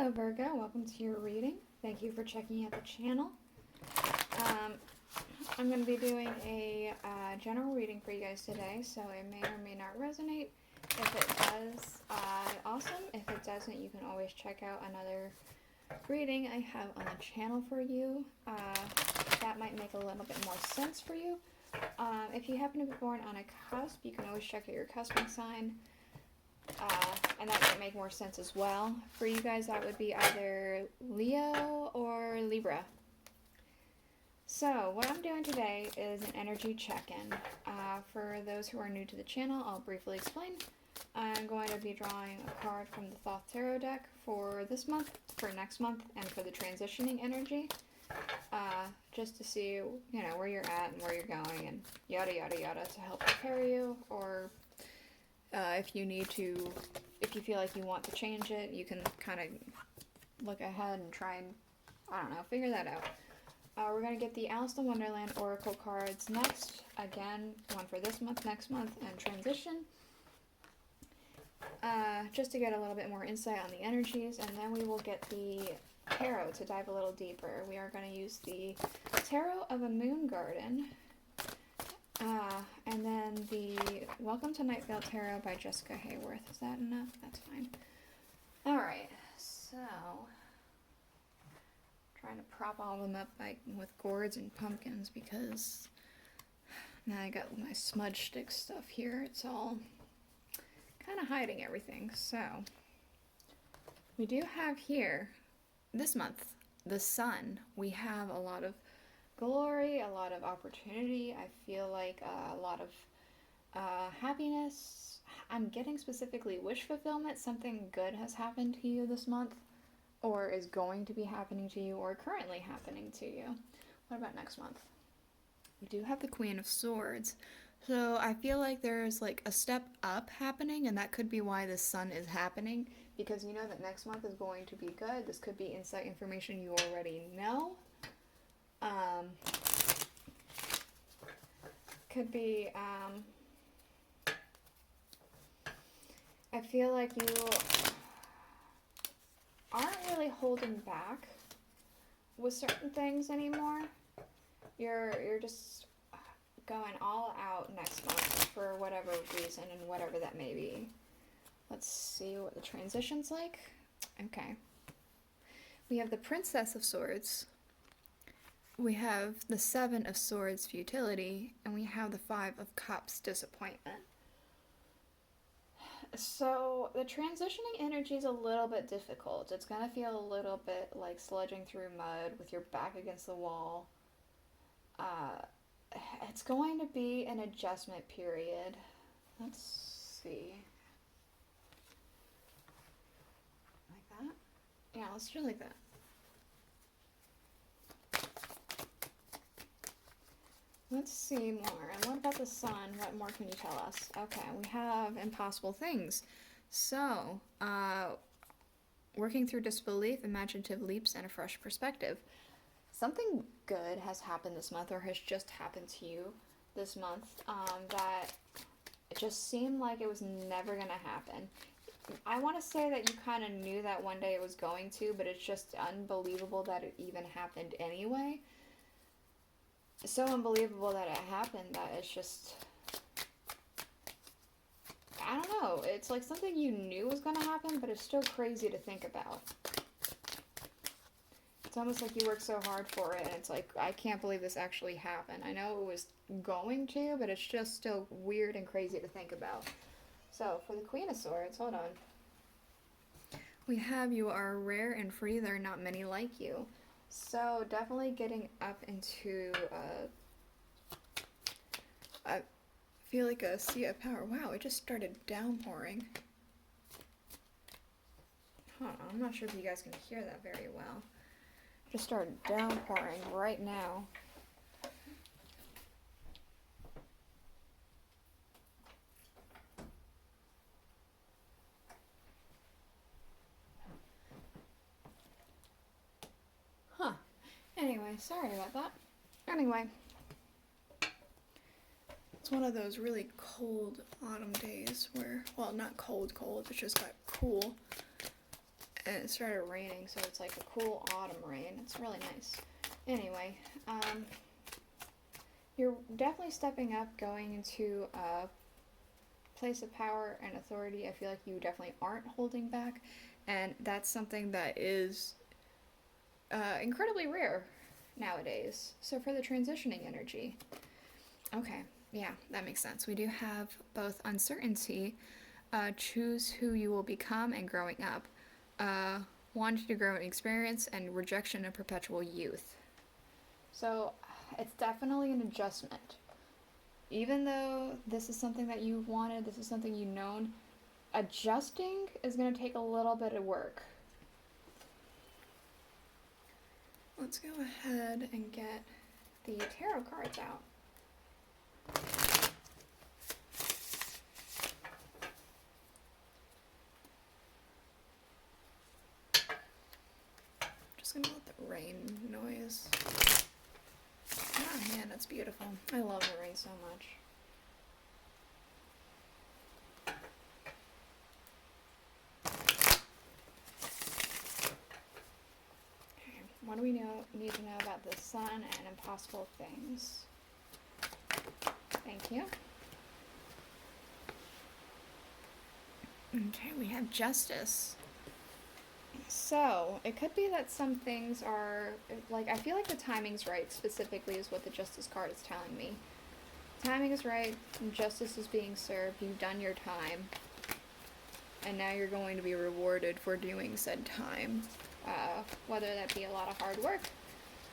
Hello Virgo, welcome to your reading. Thank you for checking out the channel. I'm going to be doing a general reading for you guys today, so it may or may not resonate. If it does, awesome. If it doesn't, you can always check out another reading I have on the channel for you. That might make a little bit more sense for you. If you happen to be born on a cusp, you can always check out your cusping sign. And that might make more sense as well. For you guys, that would be either Leo or Libra. So, what I'm doing today is an energy check-in. For those who are new to the channel, I'll briefly explain. I'm going to be drawing a card from the Thoth Tarot deck for this month, for next month, and for the transitioning energy. Just to see, where you're at and where you're going and yada yada yada to help prepare you, or if you feel like you want to change it, you can kind of look ahead and try and, figure that out. We're going to get the Aleister Wonderland Oracle cards next. Again, one for this month, next month, and transition. Just to get a little bit more insight on the energies, and then we will get the tarot to dive a little deeper. We are going to use the Tarot of a Moon Garden. And then the Welcome to Night Vale Tarot by Jessica Hayworth. Is that enough? That's fine. Alright, so trying to prop all of them up with gourds and pumpkins because now I got my smudge stick stuff here. It's all kind of hiding everything. So we do have here, this month, the sun. We have a lot of glory, a lot of opportunity. I feel like a lot of happiness. I'm getting specifically wish fulfillment. Something good has happened to you this month, or is going to be happening to you, or currently happening to you. What about next month? We do have the Queen of Swords. So I feel like there's like a step up happening, and that could be why the sun is happening, because you know that next month is going to be good. This could be insight information you already know. Could be, I feel like you aren't really holding back with certain things anymore. You're just going all out next month for whatever reason and whatever that may be. Let's see what the transition's like. Okay. We have the Princess of Swords. We have the Seven of Swords, futility, and we have the Five of Cups, disappointment. So the transitioning energy is a little bit difficult. It's going to feel a little bit like sludging through mud with your back against the wall. It's going to be an adjustment period. Let's see. Like that? Yeah, let's do it like that. Let's see more. And what about the sun? What more can you tell us? Okay, we have impossible things. So, working through disbelief, imaginative leaps, and a fresh perspective. Something good has happened this month, or has just happened to you this month, that it just seemed like it was never going to happen. I want to say that you kind of knew that one day it was going to, but it's just unbelievable that it even happened anyway. So unbelievable that it happened that it's just, I don't know, it's like something you knew was going to happen, but it's still crazy to think about. It's almost like you worked so hard for it, and it's like, I can't believe this actually happened. I know it was going to, but it's just still weird and crazy to think about. So, for the Queen of Swords, hold on. We have, you are rare and free, there are not many like you. So, definitely getting up into, I feel like a sea of power. Wow, it just started downpouring. I'm not sure if you guys can hear that very well. It just started downpouring right now. Anyway, sorry about that. Anyway, it's one of those really cold autumn days where, well, not cold, it just got cool. And it started raining, so it's like a cool autumn rain. It's really nice. Anyway, you're definitely stepping up, going into a place of power and authority. I feel like you definitely aren't holding back, and that's something that is incredibly rare nowadays. So for the transitioning energy, okay, yeah, that makes sense. We do have both uncertainty, choose who you will become, and growing up, wanting to grow in experience, and rejection of perpetual youth. So it's definitely an adjustment. Even though this is something that you've wanted, this is something you've known, adjusting is going to take a little bit of work. Let's go ahead and get the tarot cards out. Just gonna let the rain noise. Oh man, that's beautiful. I love the rain so much. Okay, what do we need to know about the sun and impossible things? Thank you. Okay, we have justice. So, it could be that some things are, like, I feel like the timing's right, specifically, is what the justice card is telling me. Timing is right, justice is being served, you've done your time, and now you're going to be rewarded for doing said time. Whether that be a lot of hard work,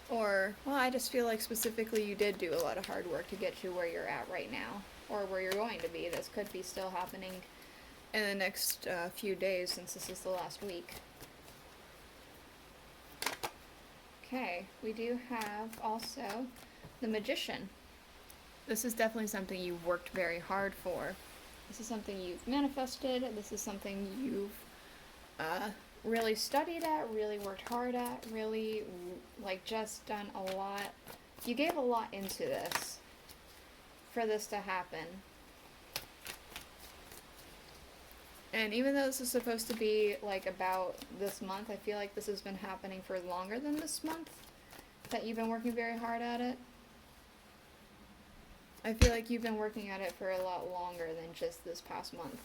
or, well, I just feel like specifically you did do a lot of hard work to get you where you're at right now, or where you're going to be. This could be still happening in the next few days, since this is the last week. Okay, we do have also the Magician. This is definitely something you've worked very hard for. This is something you've manifested. This is something you've really studied at, really worked hard at, really, like, just done a lot. You gave a lot into this for this to happen. And even though this is supposed to be, like, about this month, I feel like this has been happening for longer than this month, that you've been working very hard at it. I feel like you've been working at it for a lot longer than just this past month.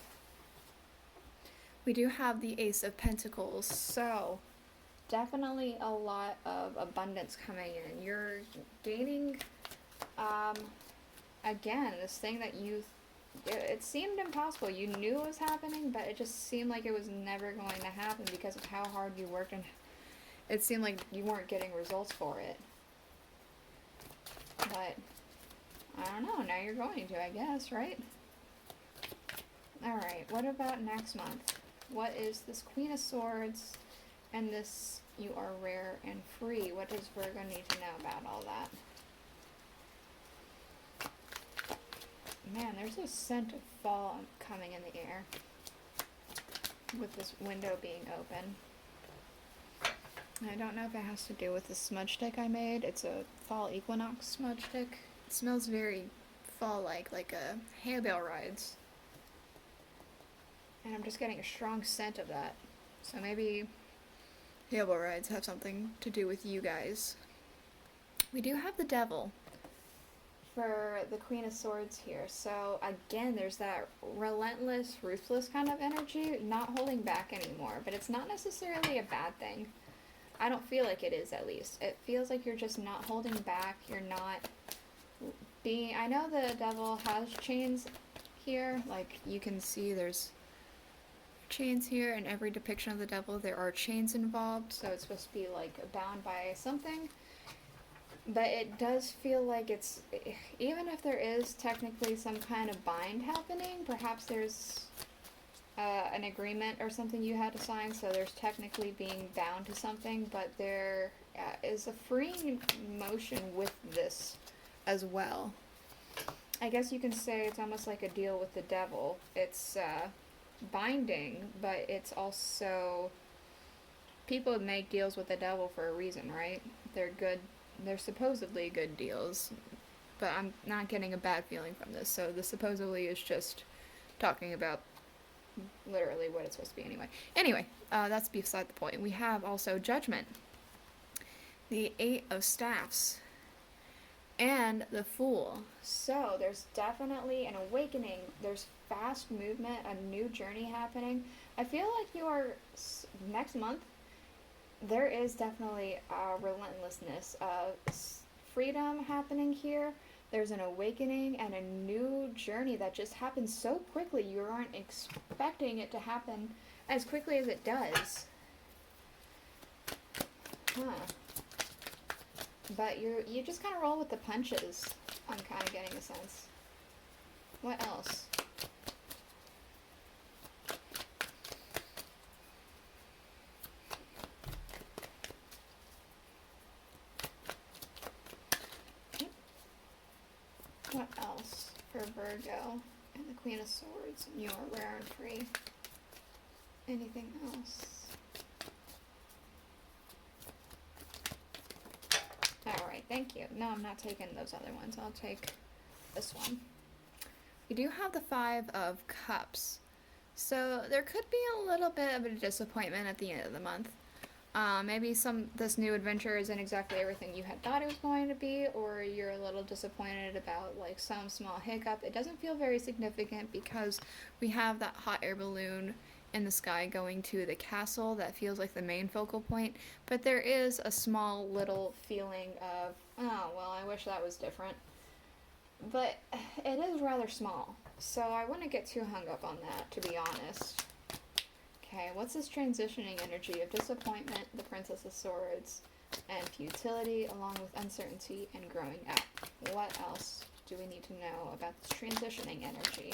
We do have the Ace of Pentacles, so definitely a lot of abundance coming in. You're gaining, again, this thing that it seemed impossible. You knew it was happening, but it just seemed like it was never going to happen because of how hard you worked, and it seemed like you weren't getting results for it. But I don't know, now you're going to, I guess, right? Alright, what about next month? What is this Queen of Swords and this you are rare and free? What does Virgo need to know about all that? Man, there's a scent of fall coming in the air with this window being open. I don't know if it has to do with the smudge stick I made. It's a fall equinox smudge stick. It smells very fall-like a hay bale rides. And I'm just getting a strong scent of that. So maybe hay bale rides have something to do with you guys. We do have the Devil for the Queen of Swords here. So again, there's that relentless, ruthless kind of energy, not holding back anymore. But it's not necessarily a bad thing. I don't feel like it is, at least. It feels like you're just not holding back. You're not being... I know the Devil has chains here. Like, you can see there's chains here. In every depiction of the Devil, there are chains involved. So it's supposed to be, like, bound by something. But it does feel like it's... Even if there is technically some kind of bind happening, perhaps there's an agreement or something you had to sign, so there's technically being bound to something, but there is a freeing motion with this as well. I guess you can say it's almost like a deal with the Devil. It's binding, but it's also... People make deals with the Devil for a reason, right? They're good. They're supposedly good deals, but I'm not getting a bad feeling from this. So the supposedly is just talking about literally what it's supposed to be anyway. Anyway, that's beside the point. We have also Judgment, the Eight of Staffs, and the Fool. So there's definitely an awakening. There's fast movement, a new journey happening. I feel like you are, next month, there is definitely a relentlessness of freedom happening here. There's an awakening and a new journey that just happens so quickly. You aren't expecting it to happen as quickly as it does. But you just kind of roll with the punches. I'm kind of getting a sense. What else? What else for Virgo and the Queen of Swords? You are rare and free. Anything else? Alright, thank you. No, I'm not taking those other ones. I'll take this one. We do have the Five of Cups. So there could be a little bit of a disappointment at the end of the month. Maybe this new adventure isn't exactly everything you had thought it was going to be, or you're a little disappointed about like some small hiccup. It doesn't feel very significant because we have that hot air balloon in the sky going to the castle that feels like the main focal point, but there is a small little feeling of, oh, well, I wish that was different. But it is rather small, so I wouldn't get too hung up on that, to be honest. Okay, what's this transitioning energy of disappointment, the Princess of Swords, and futility, along with uncertainty and growing up? What else do we need to know about this transitioning energy?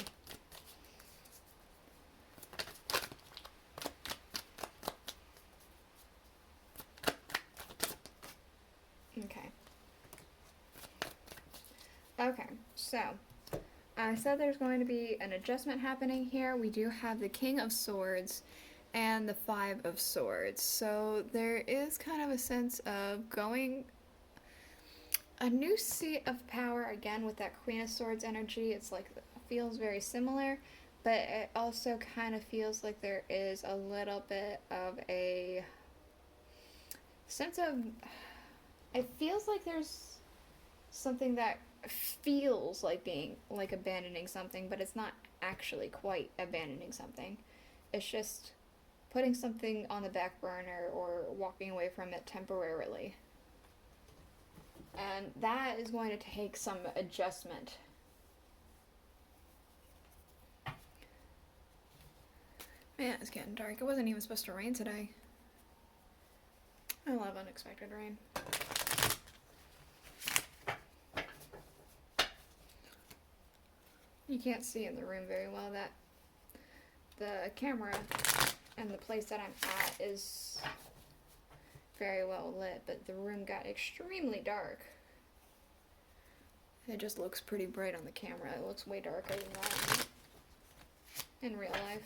Okay, so I said there's going to be an adjustment happening here. We do have the King of Swords and the Five of Swords. So there is kind of a sense of going a new seat of power again with that Queen of Swords energy. It's like, feels very similar, but it also kind of feels like there is a little bit of a sense of, it feels like there's something that feels like being like abandoning something, but it's not actually quite abandoning something. It's just putting something on the back burner or walking away from it temporarily. And that is going to take some adjustment. Man, it's getting dark. It wasn't even supposed to rain today. I love unexpected rain. You can't see in the room very well that the camera and the place that I'm at is very well lit, but the room got extremely dark. It just looks pretty bright on the camera. It looks way darker than that in real life.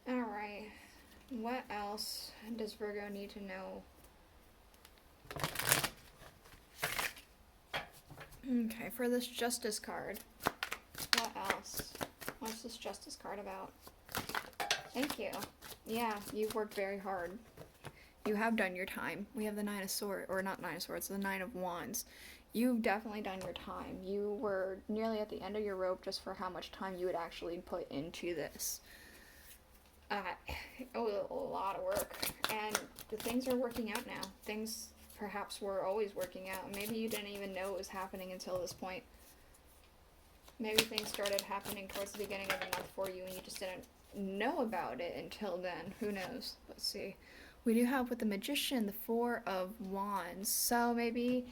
Alright, what else does Virgo need to know? Okay, for this Justice card, what else? What's this Justice card about? Thank you. Yeah, you've worked very hard. You have done your time. We have the Nine of Swords, or not Nine of Swords, the Nine of Wands. You've definitely done your time. You were nearly at the end of your rope just for how much time you would actually put into this. A lot of work. And the things are working out now. Things perhaps were always working out. Maybe you didn't even know it was happening until this point. Maybe things started happening towards the beginning of the month for you and you just didn't know about it until then. Who knows? Let's see. We do have with the Magician the Four of Wands. So maybe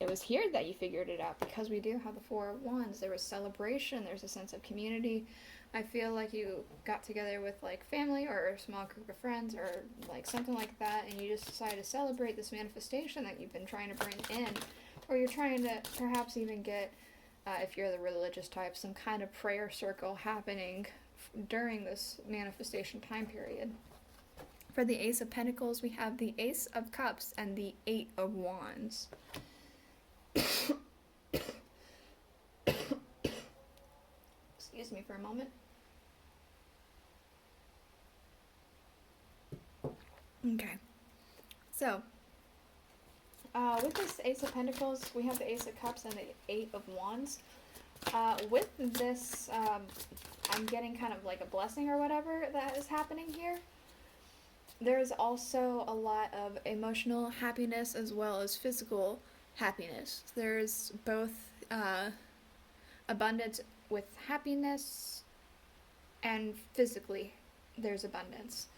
it was here that you figured it out, because we do have the Four of Wands. There was celebration. There's a sense of community. I feel like you got together with like family or a small group of friends or like something like that, and you just decided to celebrate this manifestation that you've been trying to bring in, or you're trying to perhaps even get, if you're the religious type, some kind of prayer circle happening during this manifestation time period. For the Ace of Pentacles, we have the Ace of Cups and the Eight of Wands. Excuse me for a moment. Okay. So, with this Ace of Pentacles, we have the Ace of Cups and the Eight of Wands. With this, I'm getting kind of like a blessing or whatever that is happening here. There's also a lot of emotional happiness as well as physical happiness. There's both abundance with happiness, and physically there's abundance.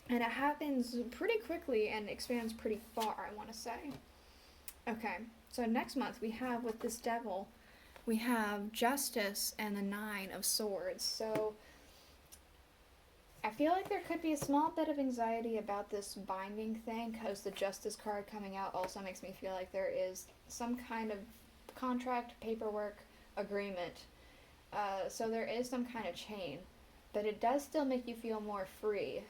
And it happens pretty quickly and expands pretty far, I want to say. Okay, so next month we have with this Devil, we have Justice and the Nine of Swords. So I feel like there could be a small bit of anxiety about this binding thing, because the Justice card coming out also makes me feel like there is some kind of contract, paperwork, agreement. So there is some kind of chain, but it does still make you feel more free.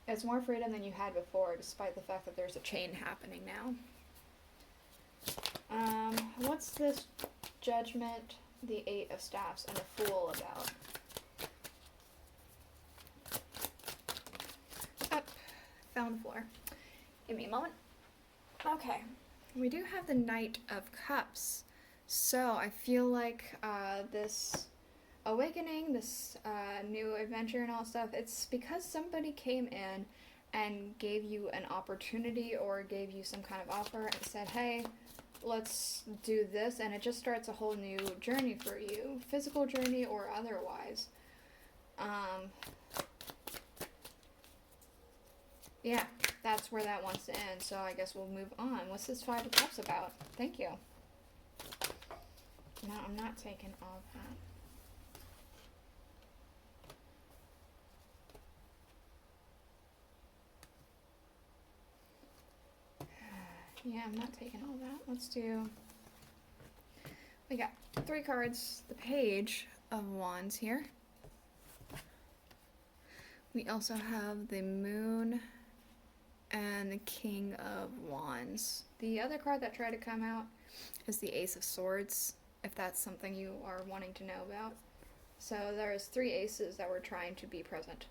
It's more freedom than you had before, despite the fact that there's a chain happening now. What's this Judgment, the Eight of Staffs, and the Fool about? Up, fell on the floor. Give me a moment. Okay, we do have the Knight of Cups. So I feel like this awakening, this new adventure and all stuff, it's because somebody came in and gave you an opportunity or gave you some kind of offer and said, hey, let's do this, and it just starts a whole new journey for you, physical journey or otherwise. Yeah, that's where that wants to end, so I guess we'll move on. What's this Five of Cups about? Thank you. No, I'm not taking all of that. Yeah, I'm not taking all that. Let's do... We got 3 cards. The Page of Wands here. We also have the Moon and the King of Wands. The other card that tried to come out is the Ace of Swords, if that's something you are wanting to know about. So there's 3 aces that were trying to be present,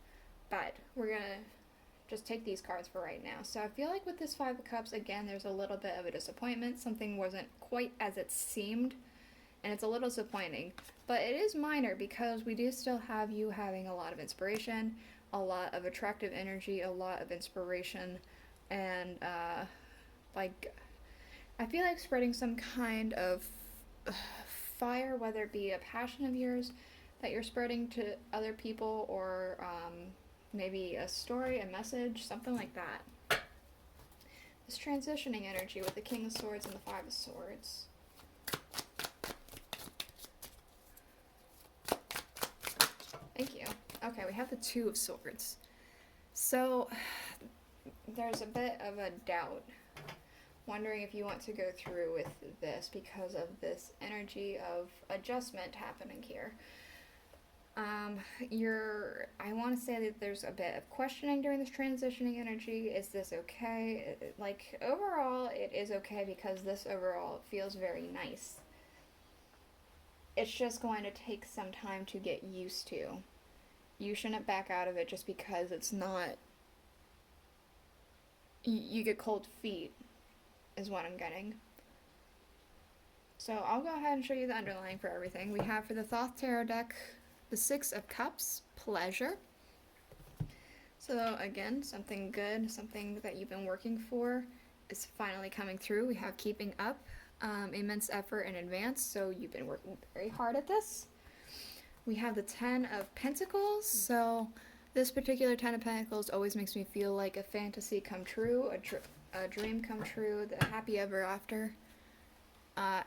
but we're gonna just take these cards for right now. So I feel like with this Five of Cups, again, there's a little bit of a disappointment. Something wasn't quite as it seemed, and it's a little disappointing, but it is minor because we do still have you having a lot of inspiration, a lot of attractive energy, a lot of inspiration, and like, I feel like spreading some kind of fire, whether it be a passion of yours that you're spreading to other people, or maybe a story, a message, something like that. This transitioning energy with the King of Swords and the Five of Swords. Thank you. Okay, we have the Two of Swords. So there's a bit of a doubt, wondering if you want to go through with this because of this energy of adjustment happening here. I want to say that there's a bit of questioning during this transitioning energy. Is this okay? Like, overall, it is okay because this overall feels very nice. It's just going to take some time to get used to. You shouldn't back out of it just because it's not... You get cold feet, is what I'm getting. So I'll go ahead and show you the underlying for everything. We have for the Thoth Tarot deck, the Six of Cups, pleasure. So again, something good, something that you've been working for is finally coming through. We have keeping up, immense effort in advance, so you've been working very hard at this. We have the Ten of Pentacles, so this particular Ten of Pentacles always makes me feel like a fantasy come true, a dream come true, the happy ever after.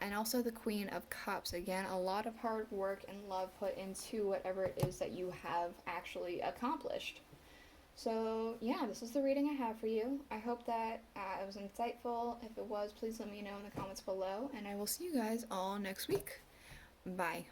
And also the Queen of Cups. Again, a lot of hard work and love put into whatever it is that you have actually accomplished. So, yeah, this is the reading I have for you. I hope that it was insightful. If it was, please let me know in the comments below. And I will see you guys all next week. Bye.